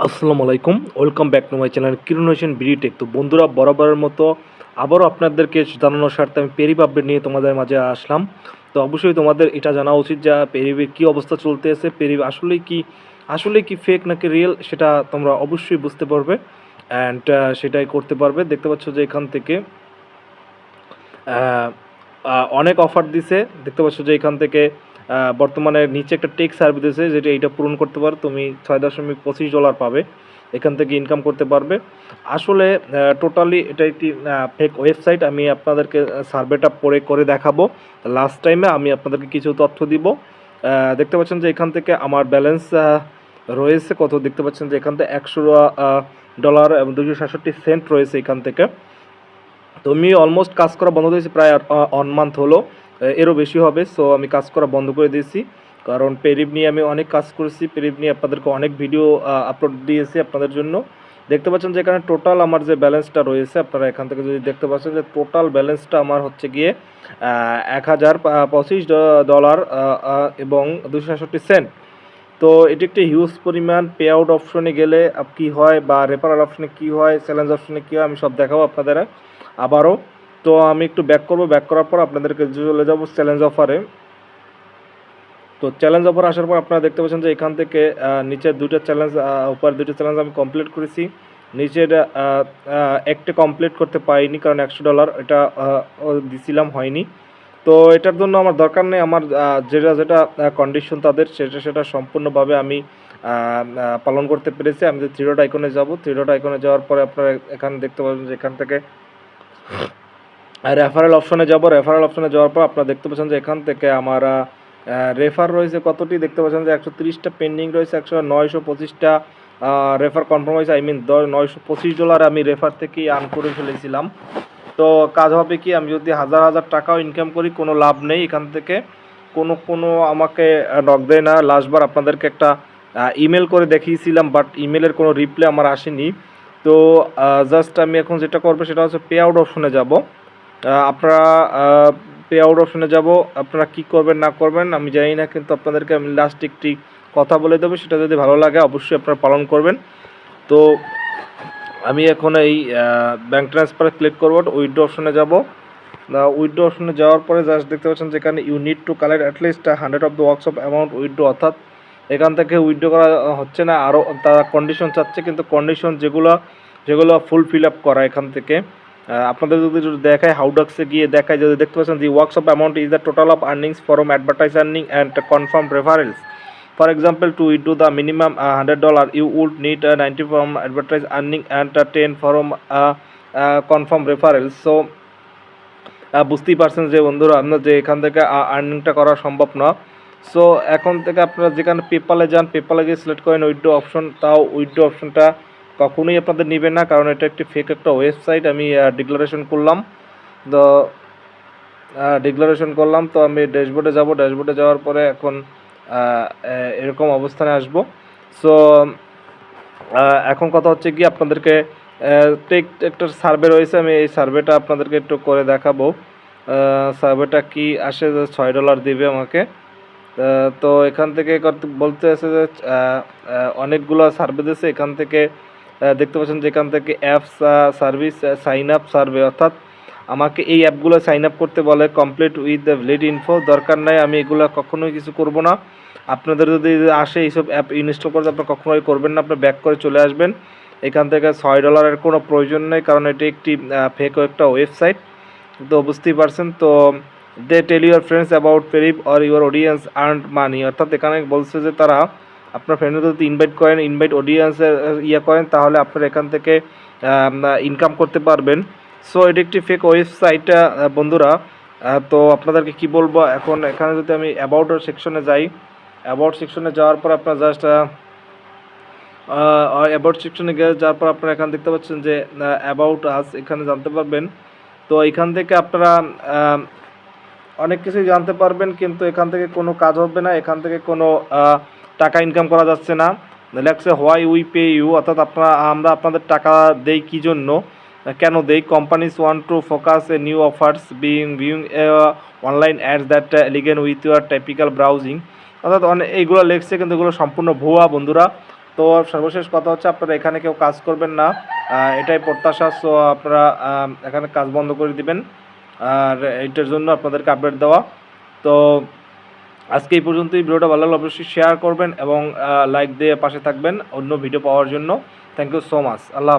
আসসালামু আলাইকুম, welcome back to my channel কিরণোশন বিডি টেক। তো বন্ধুরা, বরাবরের মতো আবারও আপনাদেরকে জানানোর স্বার্থে আমি পেরিব আপডেট নিয়ে তোমাদের মাঝে আসলাম। তো অবশ্যই তোমাদের এটা জানা উচিত যে পেরিবের কী অবস্থা চলতেছে, পেরিব আসলেই কি ফেক নাকি রিয়েল, সেটা তোমরা অবশ্যই বুঝতে পারবে অ্যান্ড সেটাই করতে পারবে। দেখতে পাচ্ছ যে এখান থেকে অনেক অফার দিছে। দেখতে পাচ্ছ যে এখান থেকে বর্তমানে নিচে একটা টেক সার্ভিস দিয়েছে, যেটা এইটা পূরণ করতে পারো তুমি $6.25 পাবে, এখান থেকে ইনকাম করতে পারবে। আসলে টোটালি এটা একটি ফেক ওয়েবসাইট। আমি আপনাদেরকে সার্ভেটা পরে করে দেখাবো। লাস্ট টাইমে আমি আপনাদেরকে কিছু তথ্য দিব। দেখতে পাচ্ছেন যে এখান থেকে আমার ব্যালেন্স রয়েছে কত, দেখতে পাচ্ছেন যে এখান থেকে $100 এবং 267 রয়েছে এখান থেকে। তো আমি অলমোস্ট কাজ করা বন্ধ দিয়েছি, প্রায় 1 মান্থ হলো, এরও বেশি হবে। সো আমি কাজ করা বন্ধ করে দিয়েছি, কারণ পেরিব নিয়ে আমি অনেক কাজ করেছি, পেরিব নিয়ে আপনাদেরকে অনেক ভিডিও আপলোড দিয়েছি আপনাদের জন্য। দেখতে পাচ্ছেন যে এখানে টোটাল আমার যে ব্যালেন্সটা রয়েছে, আপনারা এখান থেকে যদি দেখতে পাচ্ছেন যে টোটাল ব্যালেন্সটা আমার হচ্ছে গিয়ে $1025 এবং 267 সেন্ট। তো এটি একটি হিউজ পরিমাণ। পে আউট অপশনে গেলে কী হয় বা রেফারেল অপশনে কী হয়, চ্যালেঞ্জ অপশনে কী হয়, আমি সব দেখাবো আপনাদের আবারও। তো আমি একটু ব্যাক করব, ব্যাক করার পর আপনাদেরকে চলে যাব চ্যালেঞ্জ অফারে। তো চ্যালেঞ্জ অফার আসার পর আপনারা দেখতে পাচ্ছেন যে এখান থেকে নিচের দুটো চ্যালেঞ্জ, উপর দুটো চ্যালেঞ্জ আমি কমপ্লিট করেছি। নিচের একটা কমপ্লিট করতে পারিনি, কারণ $100 এটা দিছিলাম, হয়নি। তো এটার জন্য আমার দরকার নেই, আমার যেটা কন্ডিশন তাদের সেটা সম্পূর্ণভাবে আমি পালন করতে পেরেছি। আমি যে থ্রি ডট আইকনে যাব, থ্রি ডট আইকনে যাওয়ার পরে আপনারা এখানে দেখতে পাবেন যে এখান থেকে রেফারেল অপশনে যাব। রেফারেল অপশনে যাওয়ার পর আপনারা দেখতে পাচ্ছেন যে এখান থেকে আমার রেফার রয়েছে কতটি, দেখতে পাচ্ছেন যে 130টা পেন্ডিং রয়েছে, 925টা রেফার কনফার্ম হয়েছে। $925 আমি রেফার থেকেই আর্ন করে ফেলেছিলাম। তো কাজ হবে কি, আমি যদি হাজার হাজার টাকাও ইনকাম করি, কোনো লাভ নেই এখান থেকে। কোনো আমাকে নক দেয় না। লাস্টবার আপনাদেরকে একটা ইমেল করে দেখিয়েছিলাম, বাট ইমেলের কোনো রিপ্লাই আমার আসেনি। তো জাস্ট আমি এখন যেটা করবো সেটা হচ্ছে পে আউট অপশনে যাব। আপনারা পে আউট অপশনে যাব, আপনারা কী করবেন না করবেন আমি জানি না, কিন্তু আপনাদেরকে আমি লাস্ট একটি কথা বলে দেবো, সেটা যদি ভালো লাগে অবশ্যই আপনারা পালন করবেন। তো আমি এখন এই ব্যাঙ্ক ট্রান্সফারে ক্লিক করবো, উইথড্র অপশনে যাব। উইথড্র অপশনে যাওয়ার পরে জাস্ট দেখতে পাচ্ছেন যেখানে you need to collect at least 100 of the works of amount withdraw, অর্থাৎ এখান থেকে উইথড্র করা হচ্ছে না, আরও তারা কন্ডিশন চাচ্ছে, কিন্তু কন্ডিশন যেগুলো ফুলফিল আপ করা এখান থেকে। আপনাদের যদি দেখায় হাউডাক্সে গিয়ে দেখায়, যদি দেখতে পাচ্ছেন the works of amount is the total of earnings from advertise earning and confirm referrals. For example, to withdraw the minimum $100, you would need 90 from advertised earning and 10 from confirm referrals. So বুঝতেই পারছেন যে বন্ধুরা, আপনার যে এখান থেকে আর্নিংটা করা সম্ভব না। সো এখন থেকে আপনারা যেখানে পেপালে যান, পেপালে গিয়ে সিলেক্ট করেন উইথড্র অপশন, তাও উইথড্র অপশনটা কখনোই আপনাদের নেবে না, কারণ এটা একটি ফেক একটা ওয়েবসাইট। আমি ডিক্লারেশন করলাম, তো তো আমি ড্যাশবোর্ডে যাব। ড্যাশবোর্ডে যাওয়ার পরে এখন এরকম অবস্থানে আসব। সো এখন কথা হচ্ছে কি, আপনাদেরকে একটা সার্ভে রয়েছে, আমি এই সার্ভেটা আপনাদেরকে একটু করে দেখাবো। সার্ভেটা কি আসে, যে $6 দিবে আমাকে। তো এখান থেকে বলতে আছে যে অনেকগুলো সার্ভে দিয়েছে। এখান থেকে দেখতে পাচ্ছেন যে এখান থেকে apps service sign up survey, অর্থাৎ আমাকে এই অ্যাপগুলো সাইন আপ করতে বলে, complete with the valid info. দরকার নাই, আমি এগুলো কখনোই কিছু করব না। আপনাদের যদি আসে এইসব অ্যাপ ইনস্টল করতে, আপনার কখনোই করবেন না, আপনি ব্যাক করে চলে আসবেন। এখান থেকে $6 কোনো প্রয়োজন নেই, কারণ এটি একটি ফেক একটা ওয়েবসাইট। তো বুঝতেই পারছেন। তো they tell your friends about পেরিব or your audience earn money, অর্থাৎ এখানে বলছে যে তারা আপনার ফ্রেন্ডদের যদি ইনভাইট অডিয়েন্সের করেন, তাহলে আপনারা এখান থেকে ইনকাম করতে পারবেন। সো এটি একটি ফেক ওয়েবসাইট বন্ধুরা। তো আপনাদেরকে কি বলবো, এখন এখানে যদি আমি অ্যাবাউট সেকশনে যাই, অ্যাবাউট সেকশনে যাওয়ার পর আপনার জাস্ট অ্যাবাউট সেকশনে যাওয়ার পর আপনারা এখানে দেখতে পাচ্ছেন যে অ্যাবাউট আস, এখানে জানতে পারবেন। তো এখান থেকে আপনারা অনেক কিছুই জানতে পারবেন, কিন্তু এখান থেকে কোনো কাজ হবে না, এখান থেকে কোনো টাকা ইনকাম করা যাচ্ছে না। লেখছে হোয়াই উই পে ইউ, অর্থাৎ আমরা আপনাদের টাকা দেই কী জন্য, কেন দেই। Companies want to focus a new offers viewing online ads that elegant with your typical browsing, অর্থাৎ এইগুলো লেখছে, কিন্তু এগুলো সম্পূর্ণ ভুয়া বন্ধুরা। তো সর্বশেষ কথা হচ্ছে আপনারা এখানে কেউ কাজ করবেন না, এটাই প্রত্যাশা। সো আপনারা এখানে কাজ বন্ধ করে দিবেন, আর এইটার জন্য আপনাদেরকে আপডেট দেওয়া। তো আজকে এই পর্যন্তই। ভিডিওটা ভালো লাগলে অবশ্যই শেয়ার করবেন এবং লাইক দিয়ে পাশে থাকবেন অন্য ভিডিও পাওয়ার জন্য। Thank you so much. Allah